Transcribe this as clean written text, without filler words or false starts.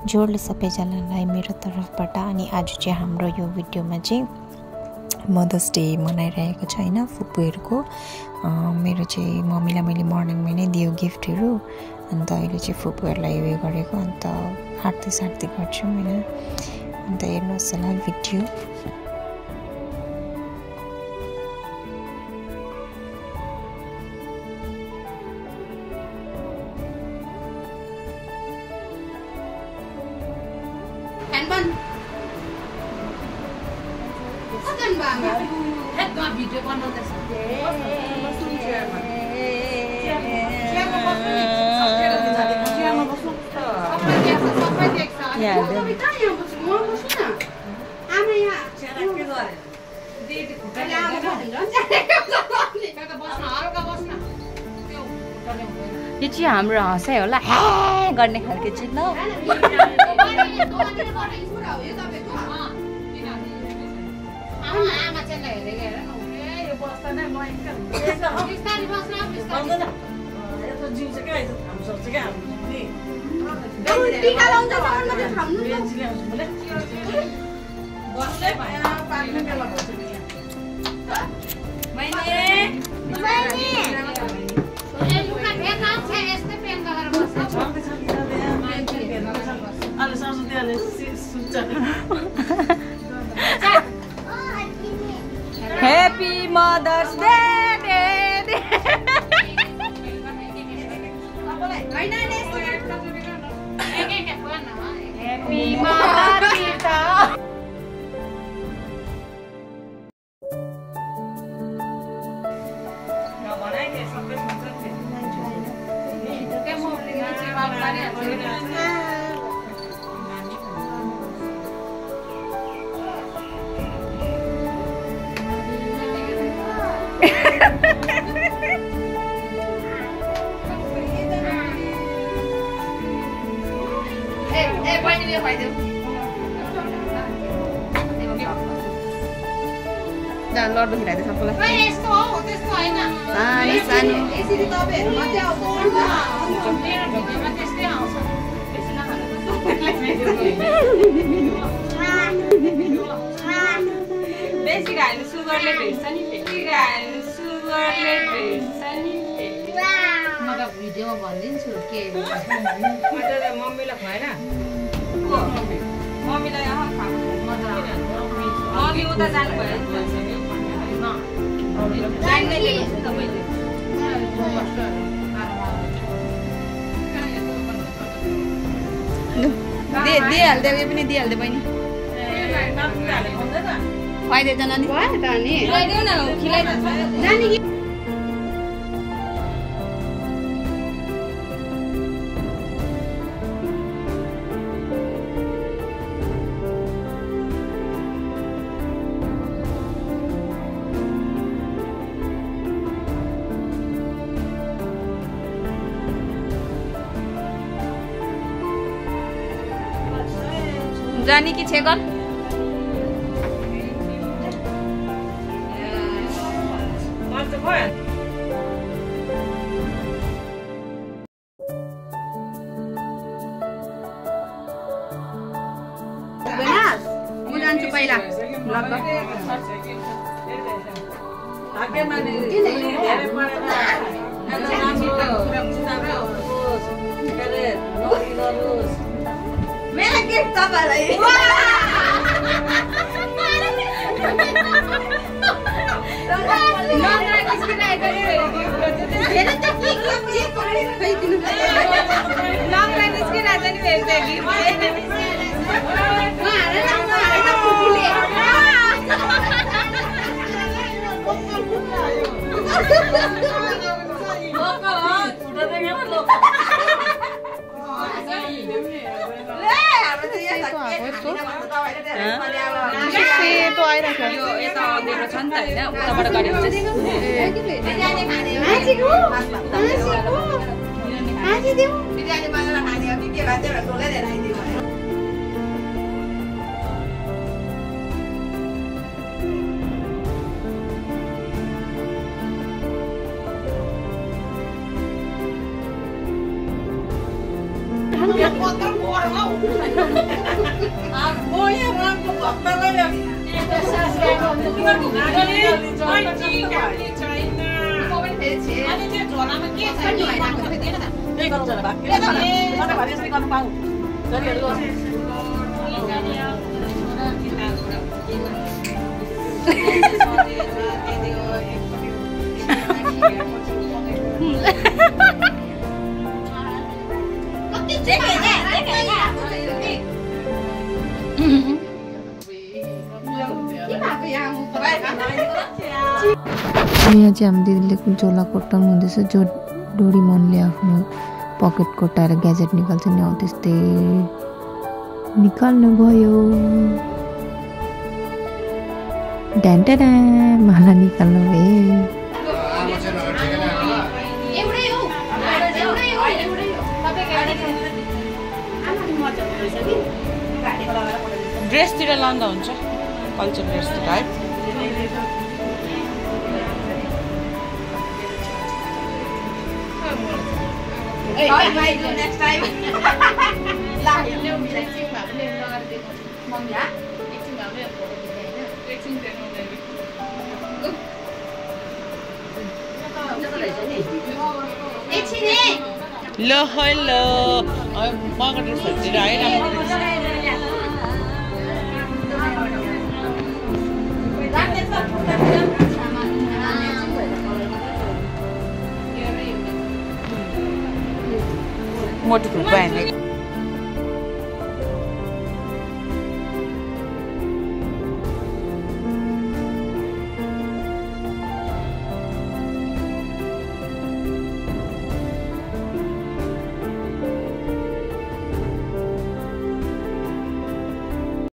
जोडले सबैजनालाई मेरो तर्फबाट। अनि आज चाहिँ हाम्रो यो भिडियोमा चाहिँ मदर्स डे मनाइरहेको छ हैन, फुपूहरूको। मेरो चाहिँ मम्मीलाई मैले मर्निङमा नै दियो गिफ्टहरू, अन्त अहिले चाहिँ फुपूहरूलाई उयो गरेको, अन्त हार्दै गर्छौँ हैन। अन्त हेर्नुहोस् होला भिडियो। यो चाहिँ हाम्रो हँसाइ होला, हे गर्ने खालको चाहिँ ल। Happy Mother's Day! Happy Mother's Day! लड्नु खिलाइदे सबैलाई। यस्तो हो, त्यस्तो हैन। सानो सानो यसरी तपाईहरु मात्रै आउँछ। भिडियोमा त्यस्तै आउँछ। बेसी नखानु। बेसी खायो सुगरले भेट्छ नि, बेसी खायो सुगरले भेट्छ नि। म त भिडियोमा भन्दिन्छु के हो। म त मम्मीलाई खुवाएन। को मम्मीलाई यहाँ खानु। म त मम्मी उता जानु भयो। दिइहाल्दै उयो पनि दिइहाल्दै बहिनी। खुवाइदिएछ नानी? खुवाइदेऊ न, खिलाइदिनु। जानी की छेगल म जान्छु पहिला। मेरा गिफ्ट तपाईलाई। यहाँ चाहिँ हाम्रो दिदीले झोला कोट्टाउनु हुँदैछ जो डोरीमनले आफ्नो पकेट कोट्टाएर ग्याजेट निकाल्छ नि हौ त्यस्तै निकाल्नु भयो ढ्यान्टा माला निकाल्नु भयो ड्रेसतिर लाँदा हुन्छ कल्चर ड्रेसतिर है next time. Lo hello. Mga dress तिर है मोटी